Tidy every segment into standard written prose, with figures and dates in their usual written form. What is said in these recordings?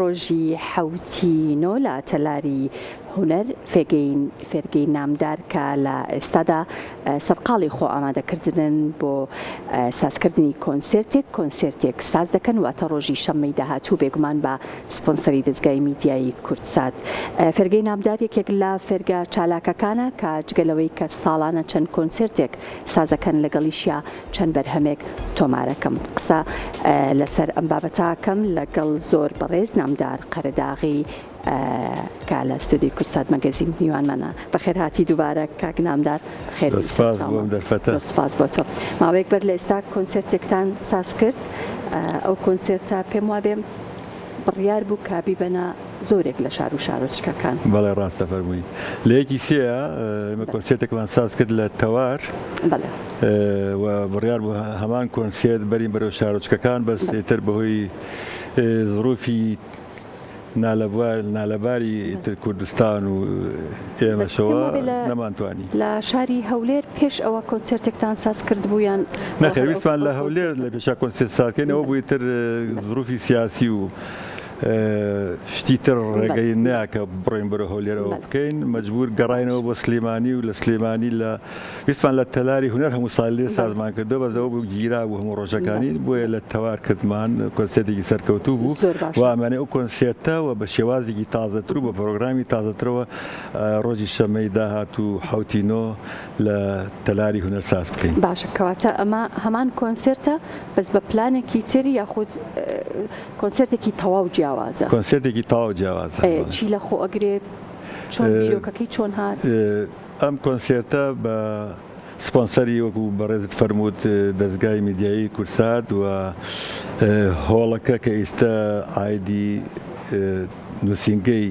ڕۆژی حوتینۆ لە تەلاری هونەر فێرگەی نامدار کە لە ئێستادا سەرقاڵی خۆ ئامادەکردن بۆ سازکردنی کۆنسێرتێک ساز دەکەن واتە ڕۆژی شەممەی داهاتوو بێگومان بە سپۆنسەری دەستگای میدیایی کورتسات. فێرگەی نامدار یەکێک لە فێرگە چالاکەکانە کە جگەلەوەی کە ساڵانە چەند کۆنسێرتێک سازەکەن لەگەڵیشیا چەند بەرهەمێک تۆمارەکەم قسە لەسەر ئەم بابەتاکەم لەگەڵ زۆر بەڕێز نامدار قەرەداغی کە لە ستودیۆی کورتسات مەگەزین میوانمانە. بەخێر هاتی دووبارە کاک نامدار. خێر سپاس بۆ تۆ. ماوەیەک بەر لە ئێستا کۆنسێرتێکتان ساز کرد. ئەو کۆنسێرتە پێم وابێ بڕیار بوو کە بیبەنە زۆرێک لە شار و شارۆچکەکان. بەڵێ ڕاستە فەرمووی. لە یەکی سێە ئێمە کۆنسێرتێکمان ساز کرد لە تەوار و بڕیار بوو هەمان کۆنسێرت بەرین بەرەو شارۆچکەکان بەس ئێتر بەهۆی ظروفی نالەباری تر کوردستان و ئێمەشەوە نەمانتوانی. لە شاری هەولێر پێش ئەوە کۆنسێرتێکتان ساز کرد بوویان؟ نەخێر ویستمان لە هەولێر لە پێشا کۆنسێرت سازکەینەوە بووی تر ظروفی سیاسی و شتی تر ڕێگەی ناکە بڕۆین بەرە هەولێرەوە بکەین مەجبور گەڕاینەوە بۆ سلێمانی و لە سلێمانی لە ویستمان لە تەلاری هونەر هەموو ساڵ لێ سازمان کردەوە بەزەوە بوو گیرا بوو هەموو ڕۆژەکانی بۆیە لە تەوار کردمان کۆنسێرتێکی سەرکەوتوو بوو وامانێ ئەو کۆنسێرتەوە بە شێوازێکی تازەتر و بە پرۆگرامی تازەترەوە ڕۆژی شەممەی داهاتوو حوتینۆ لە تەلاری هونەر ساز بکەین. باشە کەواتە ئەمە هەمان کۆنسێرتە بەس بە پلانێکی تر یاخود کۆنسێرتێکی تەواو جیاوازە؟ کۆنسێرتێکی تەواو جیاوازە. چی لە خۆ ئەگرێت؟ چۆن بیرۆکەکەی چۆن هات؟ ئەم کۆنسێرتە بە سپۆنسەری وەکو بەڕێزت فەرمووت دەستگای میدیایی کورتسات و هۆڵەکە کە ئێستا ئایدی نووسینگەی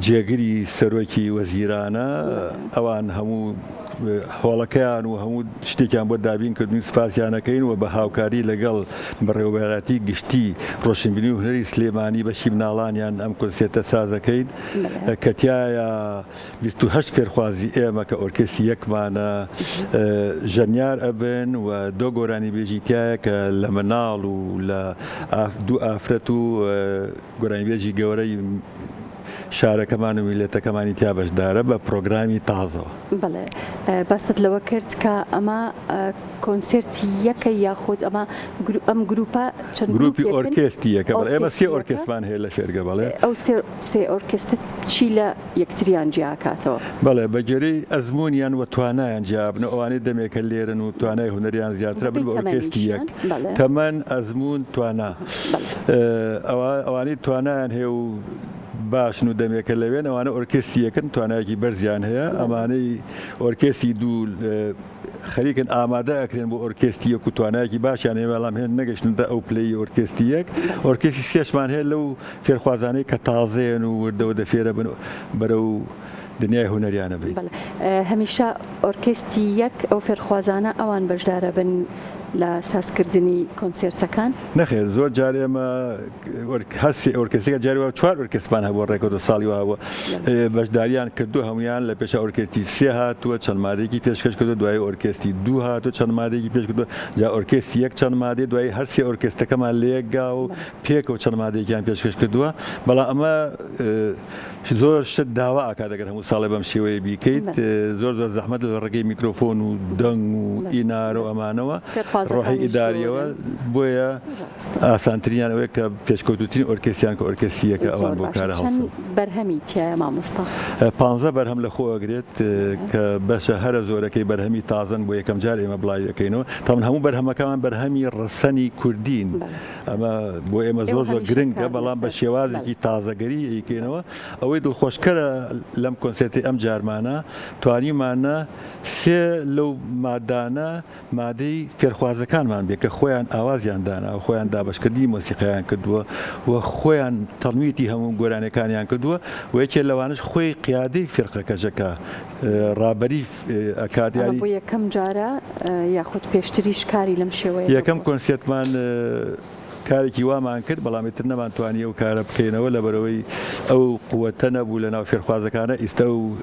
جێگیری سەرۆکی وەزیرانە ئەوان هەموو هۆڵەکەیان و هەموو شتێکیان بۆ دابین کردنی سپاسیانەکەین و بە هاوکاری لەگەڵ بەڕێوەبەراتی گشتی ڕۆشنبیری و هونەری سلێمانی بەشی مناڵانیان ئەم کۆنسێرتە سازەکەین کە تایە 28 فێرخوازی ئێمە کە ئۆرکێستری یەکمانە ژەنیار ئەبن و دۆ گۆرانی بێژی تایە کە لە مناڵ و لە دوو ئافرەت و گۆرانیبێژی گەورەی شارەکەمان و میلەتەکەمانی تیا بەشدارە بە پرۆگرامی تازەوە. بەڵێ باست لەوە کرد کە ئەمە کۆنسێرتی یەکە یاخود ئەم گروپە چەند گروپی ئۆرکێستی یەکە ئێمە سێ ئۆرکێستمان هەیە لە فێرگە. بەڵێ ئەو سێ ئۆرکێستر چی لە یەکتریان جیاکاتەوە؟ بەڵێ بەگوێرەی ئەزممویان و توانایان جیابن ئەوانەی دەمێکە لێرن و توانای هونەریان زیاترە بن بە ئۆرکێستی یەک تەمەن ئەزممون توانە ئەوانەی توانایان هەیە و باشن و دەمێکە لەوێن ئەوانە ئۆرکێستی یەکن توانایەکی بەرزیان هەیە ئەمانەی ئۆرکێستی دوو خەریکن ئامادە ئەکرێن بۆ ئۆرکێستی یەک و توانایەکی باشیان هەیە بەڵام هێن نەگەشتنتە ئەو پلەی ئۆرکێستی یەک. ئۆرکێستی سێشمان هەیە لەو فێرخوازانەی کە تازەیەن و وردەوە دەفێرە بن بەرەو دنیای هونەریانە بێت. هەمیشە ئۆرکێستی یەک ئەو فێرخوازانە ئەوان بەشدارە بن لە سازکردنی کۆنسێرتەکان؟ نەخێر زۆر جار ئێمە هەرسی ئۆرکێستەکە جاریوە 4 ئۆرکێستمان هەبووە ڕێکەوتە ساڵی وابووە بەشداریان کردو هەمویان لە پێشە ئۆرکێستی سێ هاتووە چەند مادەیەکی پێشکەش کردو دوای ئۆرکێستی دوو هاتووە چەند مادەیەکی پێش کردو جا ئۆرکێستی یەک چەند مادەی دوای هەرسی ئۆرکێستەکەمان لەیەکگا و پێکەوە چەند مادەیەکیان پێشکەش کردووە بەڵام ئەمە زۆر شت داوا ئاکات دەگەر هەموو ساڵێ بەم شێوەیە بیکەیت زۆر زەحمەت لە ڕێگەی میکرۆفۆن و دەنگ و ئینار و ئەمانەوە ڕۆحی ئیداریەوە بۆیە ئاسانترینیان ئەوەیە کە پێشکەوتوترین ئۆرکێستیان کە ئۆرکێستریەکە ئەوان بۆ کارە هەڵسن. بەرهەمی تایە مامۆستا؟ 15 بەرهەم لە خۆ ئەگرێت کە بەشە هەرە زۆرەکەی بەرهەمی تازن بۆ یەکەم جار ئێمە بڵاوی دەکەینەوە تاوان هەموو بەرهەمەکەمان بەرهەمی ڕەسەنی کوردین ئەمە بۆ ئێمە زۆر گرنگە بەڵام بە شێوازێکی تازەگەری ئەیکەینەوە. ئەوەی دڵخۆشکەرە لەم کۆنسێرتی ئەم جارمانە توانیمانە سێ لەو مادانە مادەی فێرخوازەکانمان بێ کە خۆیان ئاوازیان دانا و خۆیان دابشکردی مۆسیقییان کردووە و خۆیان تەڵمیتی هەموو گۆرانەکانیان کردووە و یەکێ لەوانش خۆی قیادەی فێرقەکەژەکە ڕابەری ئەکادیاری بۆ یەکەم جارە یاخود پێشتریش کاری لەم شێوەیە یەکەم کۆنسێرتمان کارێکی وامان کرد بەڵامێتر نەمانتوانی ئەو کارە بکەینەوە لەبەرەوەی ئەو قووەتە نەبوو لە ناو فێرخوازەکانە ئێستا و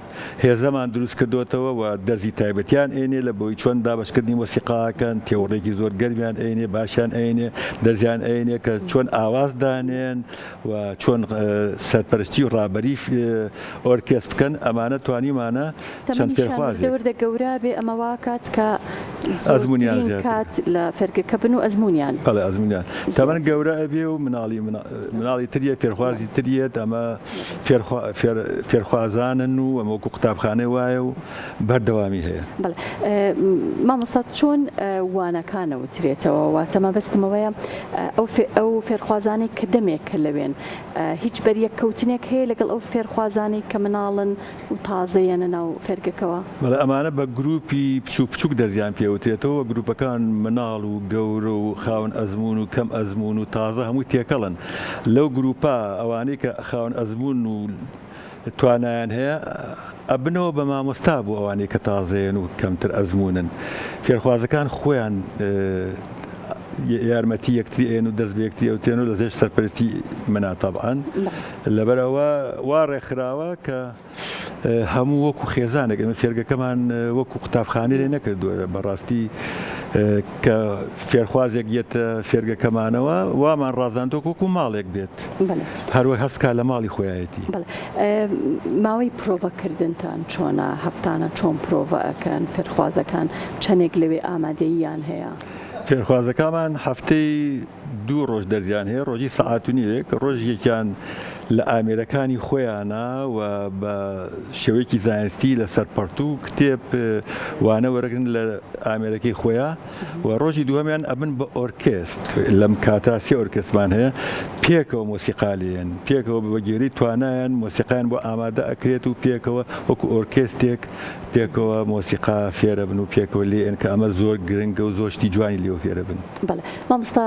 هێزەمان دروست کردوتەوە و دەرزی تایبەتیان ئێنێ لە بۆی چۆن دابشکردنی مۆسیقاکەن تێوەڕێکی زۆر گەرمیان ئەینێ باشیان ئەینێ دەرزیان ئەینێ کە چۆن ئاواز دانێن و چۆن سەرپەرستی و ڕابەری ئۆرکێستر بکەن ئەمانە توانیمانە چەند فێرخوازێک وردە گەورە بێ ئەمەوا کات کە ئەزمونیان زۆرترین کات لە فێرگەکە بن و ئەزمونیان بەڵێ ئەزمونیان تەمەەن گەورە ئەبێ و مناڵی تریە فێرخوازی تریێت ئەمە فێرخوازانن و ئەمە وەکو قوتابخانەی وایە و بەردەوامی هەیە. مامۆستا چۆن وانەکانە وترێتەوە واتەمە بەستمەوەیە ئەو فێرخوازانەی کە دەمێک لەوێن هیچ بەریەککەوتنێک هەیە لەگەڵ ئەو فێرخوازانەی کە مناڵن و تازەیەنە ناو فێرگەکەوە. بەڵێ ئەمانە بە گروپی بچوک دەرزیان پێوترێتەوە گروپەکان مناڵ و گەورە و خاون ئەزمون و کەم ئەزمون و تازە هەمووی تێکەڵن لەو گروپا ئەوانەی کە خاون ئەزمون و توانایان هەیە ئەبنەوە بە مامۆستا بوو ئەوانەی کە تازەیەن و کەمتر ئەزمونن فێرخوازەکان خۆیان یارمەتی یەکتری ئێن و دەست بە یەکتری ئەوتێن و لە زێر سەرپەرستی منە تەبعەن لەبەرەوە وا ڕێکخراوە کە هەموو وەکو خێزانێک ئەمە فێرگەکەمان وەکو قوتابخانەی لێ نەکردووە بەڕاستی کە فێرخوازێک یەتە فێرگەکەمانەوە وامان ڕازاندۆ وەکو ماڵێک بێت هەروە هەستکا لە ماڵی خۆیەتی. ماوەی پرۆڤەکردنتان چۆنە هەفتانە چۆن پرۆڤە ئەکەن فێرخوازەکان چەندێک لەوێ ئامادەییان هەیە؟ فێرخوازەکەمان هەفتەی 2 ڕۆژ دەرزیان هەیە ڕۆژی سەعات و نیوێک ڕۆژێکیان لە ئامێرەکانی خۆیانە و بە شێوەیەکی زانستی لە سەرپەرت و کتێب وانە وەرەگرن لە ئامێرەکەی خۆیان و ڕۆژی دووەمیان ئەبن بە ئۆرکێست لەم کاتاسی ئۆرکێستمان هەیە پێکەوە مۆسیقالێن پێکەوە بەگێری توانایان مۆسیقیان بۆ ئامادە ئەکرێت و پێکەوە وەکو ئۆرکێستێک پێکەوە مۆسیقا فێرە بن و پێکەوە لێن کە ئەمە زۆر گرنگە و زۆشتی جوانی لێوە فێرە بن. بەڵێ مامۆستا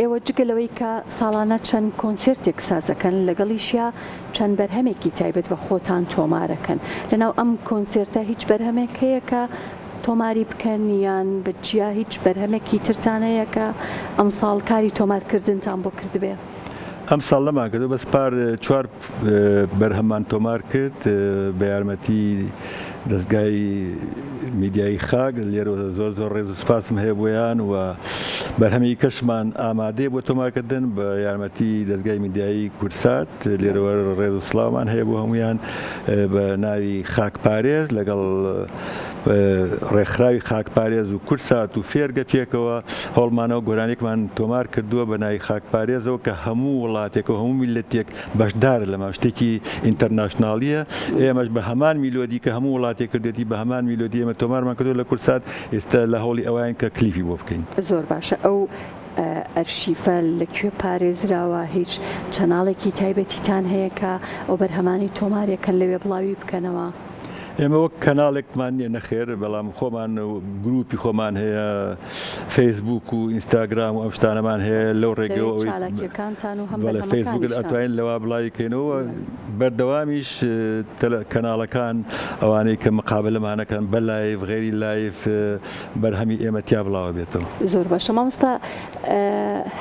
ئێوە جگەلەوەی کە ساڵانە چەند کۆنسێرتێک سازەکەن لەگەڵیشیا چەند بەرهەمێکی تایبەت بە خۆتان تۆمارەکەن لەناو ئەم کۆنسێرتە هیچ بەرهەمێک هەیە کە تۆماری بکەن یان بەجیا هیچ بەرهەمێکی ترتانەیە کە ئەم ساڵ کاری تۆمارکردنتان بۆ کردبێ؟ ئەم ساڵ لەمان کردو بەس پار 4 بەرهەمان تۆمار کرد بە یارمەتی دەستگای میدیایی خاک لێرە زۆر ڕێز و سپاسم هەیە بۆیان و بەرهەمی کەشمان ئامادەیە بۆ تۆمارکردن بە یارمەتی دەستگای میدیایی کورسات لێرەوە ڕێز و سڵاومان هەیە بۆ هەمویان بە ناوی خاکپارێز لەگەڵ ڕێکخراوی خاکپارێز و کورسات و فێرگە پێکەوە هەوڵمانەوە گۆرانێکمان تۆمار کردووە بە ناوی خاکپارێزەوە کە هەموو وڵاتێک و هەموو میلەتێک بەشدارە لەمە شتێکی ئینتەرناشناڵیە ئێمەش بە هەمان میلۆدی کە هەموو وڵاتێک کردێتی بە هەمان میلۆدی ئێمە تۆمارمان کردو لە کورسات ئێستا لە هەوڵی ئەوان کە کلیپی بۆ بکەین. زۆر باشە. ئەو ئەرشیفە لەکوێ پارێزراوە هیچ چەناڵێکی تایبەتیتان هەیە کە ئەو بەرهەمانی تۆمارێکەکەن لەوێ بڵاوی بکەنەوە؟ ئێمە وەک کەناڵێکمان نیە نەخێر بەڵام خۆمان گروپی خۆمان هەیە فەیسبوک و ئینستاگرام و ئەم شتانەمان هەیە لەو ڕێگەوە فەیسبوک ئەتوانین لەوا بڵاویکەینەوە بەردەوامیش کەناڵەکان ئەوانەی کە مقابلەمانەکەن بە لایڤ غێری لایڤ بەرهەمی ئێمە تیا بڵاوە بێتەوە. زۆر باشە. مامۆستا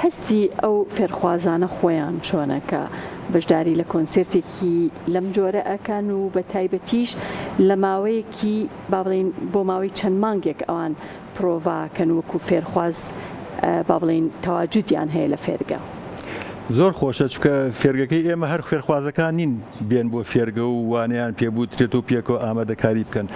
هەستی ئەو فێرخوازانە خۆیان چۆنەکە بەشداری لە کۆنسێرتێکی لەم جۆرە ئەکەن و بە تایبەتیش لە ماوەیەکی با بڵێن بۆ ماوەی چەند مانگێک ئەوان پرۆڤاکەن وەکو فێرخواز با بڵێن تەواجودیان هەیە لە فێرگە؟ زۆر خۆشە چکە فێرگەکەی ئێمە هەر فێرخوازەکان نین بێن بۆ فێرگە و وانیان پێبووترێت و پێکەوە ئامادەکاری بکەن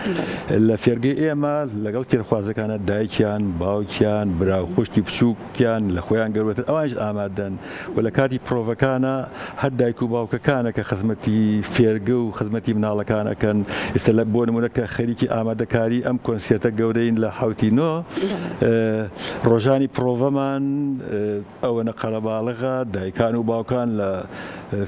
لە فێرگەی ئێمە لەگەڵ فێرخوازەکانە دایکیان باوکیان براو خوشتی بچووکیان لە خۆیان گەورەتر ئەوانش ئامادەن و لە کاتی پرۆڤەکانە هەر دایک و باوکەکانە کە خزمەتی فێرگە و خزمەتی مناڵەکانەکەن ئێستا لە بۆ نمونە کە خەریکی ئامادەکاری ئەم کۆنسێرتە گەورەین لە حوتینۆ ڕۆژانی پرۆڤەمان ئەوەنە قەرەباڵغا دایکان و باوکان لە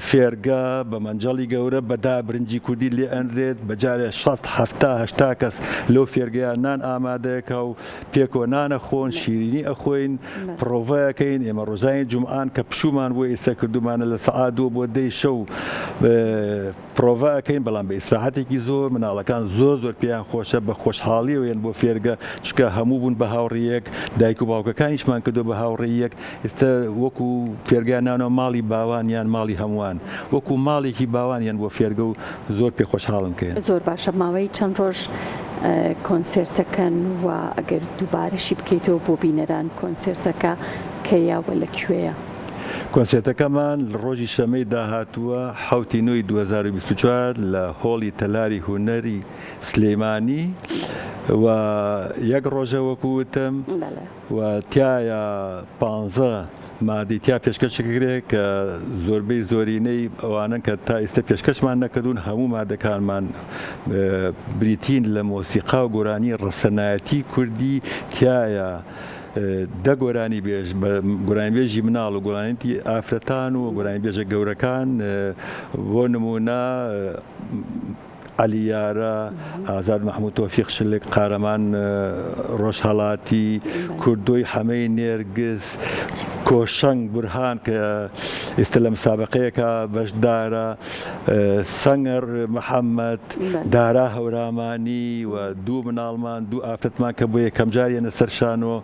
فێرگە بە مەنجەڵی گەورە بەدا برنجی کوردی لێ ئەنرێت بەجارێ 60-70-80 کەس لەو فێرگەیان نان ئامادەیەکە و پێکۆ نانە خۆن شیرینی ئەخۆین پرۆڤەکەین ئێمە ڕۆژانی جومعان کە پشومان بۆ ئێستا کردومانە لە سەعات 2 بۆ 10 شەو پرۆڤەکەین بەڵام بە ئیسراحەتێکی زۆر مناڵەکان زۆر پێیان خۆشە بە خۆشحاڵیەوەیان بۆ فێرگە چکە هەموو بوون بە هاوڕێیەک دایک و باوکەکانیشمان کردو بە هاوڕێیەک ئێستا وەکو فێرگیان نانەوە ماڵی باوانیان ماڵی هەمووان وەکو ماڵێکی باوانیان بۆ فێرگە و زۆر پێ خۆشحاڵن کەن زۆر باشە ماوەی چەند ڕۆژ کۆنسرتەکەن و ئەگەر دووبارەشی بکەیتەوە بۆ بینەران کۆنسرتەکە کەیاوە لەکوێیە کۆنسرتەکەمان لە ڕۆژی شەمەی داهاتووە 9 2024 لە هۆڵی تەلاری هونەری سلێمانی و یەک ڕۆژە وەکووتم و تایە 15 مادی تیا پێشکەشکرێت کە زۆربەی زۆرینەی ئەوانن کە تا ئێستا پێشکەشمان نەکردوون هەموو مادەکانمان بریتین لە مۆسیقا و گۆرانی ڕەسەنایەتی کوردی تایە دە گۆرانی بێژ گۆرانی بێژی مناڵ و گۆرانیتی ئافرەتان و گۆرانی بێژە گەورەکان بۆ نمونە علیارە ئازاد مەحموود تۆفیق شلێک قارەمان ڕۆژهەڵاتی کوردۆی حەمەی نێرگس کۆشەنگ بورهان کە ئێستا لە مسابقەیەکە بەشدارە سەنگەر محەممەد دارا هەورامانی و دوو مناڵمان دوو ئافرەتمان کە بۆ یەکەم جاریانە سەرشانۆ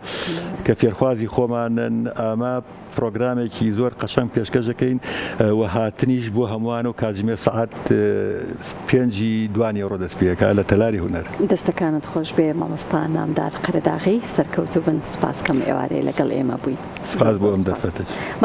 کە فێرخوازی خۆمانن ئەمە پرۆگرامێکی زۆر قەشەنگ پێشکەشەکەین و هاتنیش بۆ هەمووان و کاتژمێر سەعات 5 دوانی ڕۆدەست پێەکە لە تەلاری هونەر دەستەکانت خۆش بێ مامۆستا نامدار قەرەداغی سەرکەوتوو بن سوپاسکەم ئێوارەیە لەگەڵ ئێمە بووی سپاس بۆ ئەم دەرفەتش